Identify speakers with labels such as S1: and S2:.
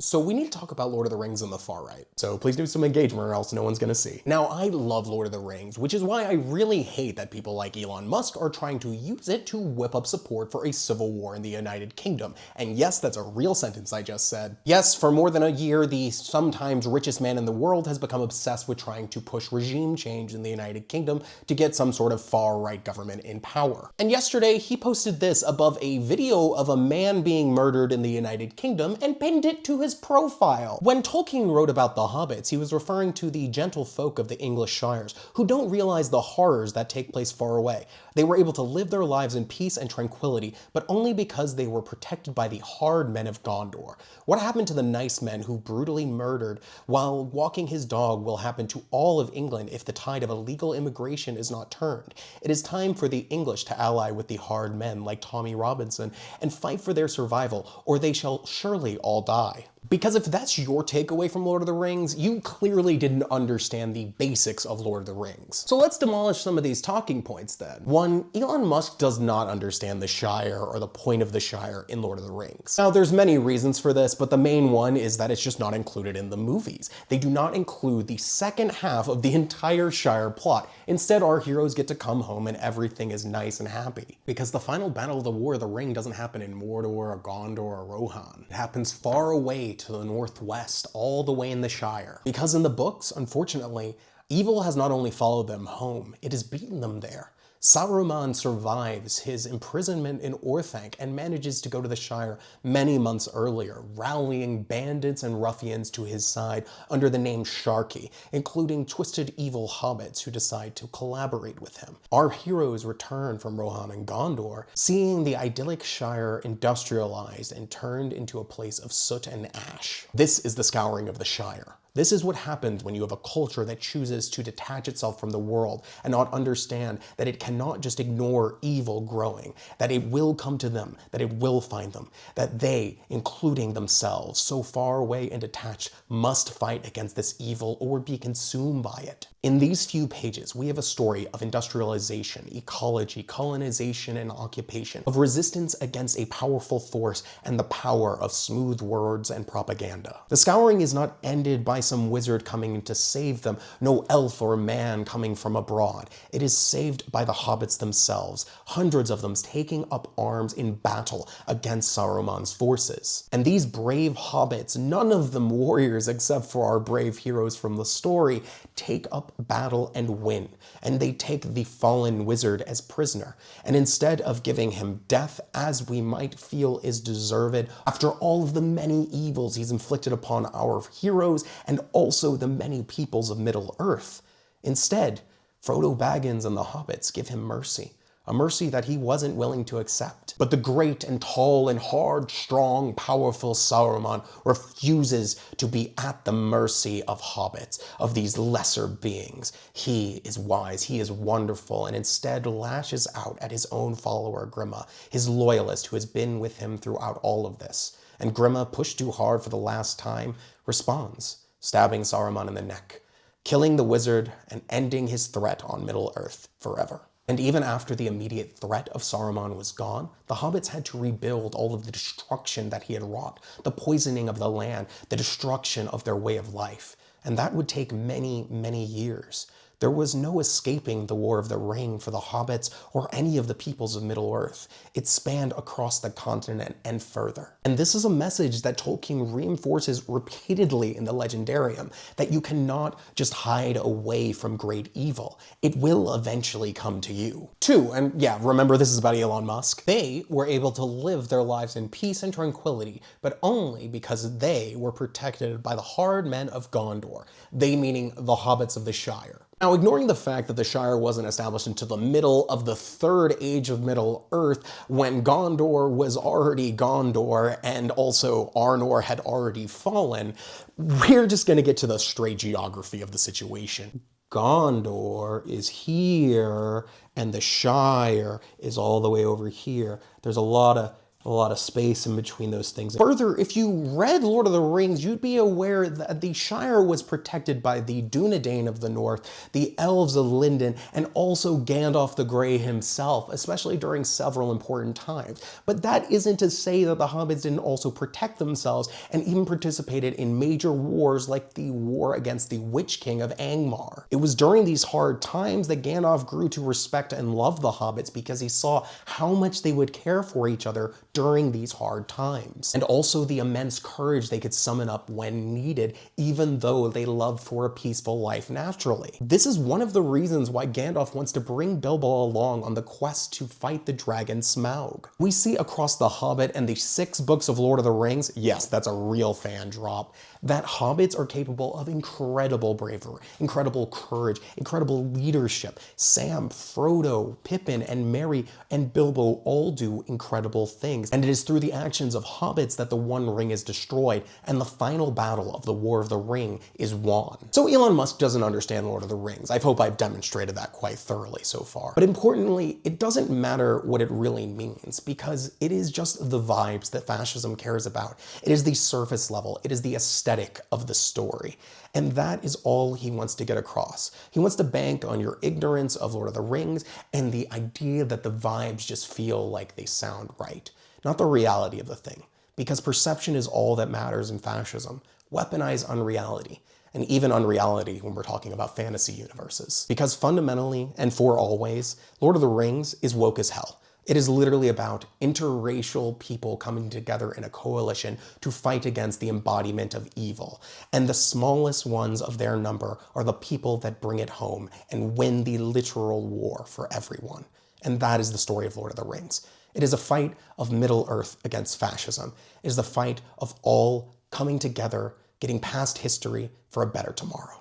S1: So we need to talk about Lord of the Rings on the far right. So please do some engagement or else no one's gonna see. Now, I love Lord of the Rings, which is why I really hate that people like Elon Musk are trying to use it to whip up support for a civil war in the United Kingdom. And yes, that's a real sentence I just said. Yes, for more than a year, the sometimes richest man in the world has become obsessed with trying to push regime change in the United Kingdom to get some sort of far-right government in power. And yesterday, he posted this above a video of a man being murdered in the United Kingdom and pinned it to his profile. When Tolkien wrote about the hobbits, he was referring to the gentle folk of the English shires who don't realize the horrors that take place far away. They were able to live their lives in peace and tranquility, but only because they were protected by the hard men of Gondor. What happened to the nice men who brutally murdered while walking his dog will happen to all of England if the tide of illegal immigration is not turned. It is time for the English to ally with the hard men like Tommy Robinson and fight for their survival, or they shall surely all die. Because if that's your takeaway from Lord of the Rings, you clearly didn't understand the basics of Lord of the Rings. So let's demolish some of these talking points then. 1. Elon Musk does not understand the Shire or the point of the Shire in Lord of the Rings. Now, there's many reasons for this, but the main one is that it's just not included in the movies. They do not include the second half of the entire Shire plot. Instead, our heroes get to come home and everything is nice and happy. Because the final battle of the War of the Ring doesn't happen in Mordor or Gondor or Rohan. It happens far away to the northwest, all the way in the Shire. Because in the books, unfortunately, evil has not only followed them home, it has beaten them there. Saruman survives his imprisonment in Orthanc and manages to go to the Shire many months earlier, rallying bandits and ruffians to his side under the name Sharky, including twisted evil hobbits who decide to collaborate with him. Our heroes return from Rohan and Gondor, seeing the idyllic Shire industrialized and turned into a place of soot and ash. This is the Scouring of the Shire. This is what happens when you have a culture that chooses to detach itself from the world and not understand that it cannot just ignore evil growing, that it will come to them, that it will find them, that they, including themselves, so far away and detached, must fight against this evil or be consumed by it. In these few pages, we have a story of industrialization, ecology, colonization, and occupation, of resistance against a powerful force and the power of smooth words and propaganda. The Scouring is not ended by some wizard coming in to save them, no elf or man coming from abroad. It is saved by the hobbits themselves, hundreds of them taking up arms in battle against Saruman's forces. And these brave hobbits, none of them warriors except for our brave heroes from the story, take up battle and win, and they take the fallen wizard as prisoner. And instead of giving him death, as we might feel is deserved, after all of the many evils he's inflicted upon our heroes and also the many peoples of Middle-earth, instead, Frodo Baggins and the hobbits give him mercy. A mercy that he wasn't willing to accept. But the great and tall and hard, strong, powerful Saruman refuses to be at the mercy of hobbits, of these lesser beings. He is wise, he is wonderful, and instead lashes out at his own follower Grima, his loyalist who has been with him throughout all of this. And Grima, pushed too hard for the last time, responds, stabbing Saruman in the neck, killing the wizard and ending his threat on Middle-earth forever. And even after the immediate threat of Saruman was gone, the hobbits had to rebuild all of the destruction that he had wrought, the poisoning of the land, the destruction of their way of life. And that would take many, many years. There was no escaping the War of the Ring for the hobbits or any of the peoples of Middle-earth. It spanned across the continent and further. And this is a message that Tolkien reinforces repeatedly in the Legendarium, that you cannot just hide away from great evil. It will eventually come to you. 2, and yeah, remember this is about Elon Musk, they were able to live their lives in peace and tranquility, but only because they were protected by the hard men of Gondor, they meaning the hobbits of the Shire. Now, ignoring the fact that the Shire wasn't established until the middle of the Third Age of Middle-earth, when Gondor was already Gondor and also Arnor had already fallen, we're just going to get to the straight geography of the situation. Gondor is here and the Shire is all the way over here. There's a lot of A lot of space in between those things. Further, if you read Lord of the Rings, you'd be aware that the Shire was protected by the Dunedain of the North, the Elves of Lindon, and also Gandalf the Grey himself, especially during several important times. But that isn't to say that the hobbits didn't also protect themselves and even participated in major wars like the war against the Witch King of Angmar. It was during these hard times that Gandalf grew to respect and love the hobbits because he saw how much they would care for each other during these hard times, and also the immense courage they could summon up when needed, even though they loved for a peaceful life naturally. This is one of the reasons why Gandalf wants to bring Bilbo along on the quest to fight the dragon Smaug. We see across The Hobbit and the 6 books of Lord of the Rings, yes, that's a real fan drop, that hobbits are capable of incredible bravery, incredible courage, incredible leadership. Sam, Frodo, Pippin, and Merry and Bilbo all do incredible things. And it is through the actions of hobbits that the One Ring is destroyed and the final battle of the War of the Ring is won. So Elon Musk doesn't understand Lord of the Rings. I hope I've demonstrated that quite thoroughly so far. But importantly, it doesn't matter what it really means because it is just the vibes that fascism cares about. It is the surface level. It is the aesthetic of the story. And that is all he wants to get across. He wants to bank on your ignorance of Lord of the Rings and the idea that the vibes just feel like they sound right, not the reality of the thing. Because perception is all that matters in fascism. Weaponize unreality. And even unreality when we're talking about fantasy universes. Because fundamentally, and for always, Lord of the Rings is woke as hell. It is literally about interracial people coming together in a coalition to fight against the embodiment of evil. And the smallest ones of their number are the people that bring it home and win the literal war for everyone. And that is the story of Lord of the Rings. It is a fight of Middle-earth against fascism. It is the fight of all coming together, getting past history for a better tomorrow.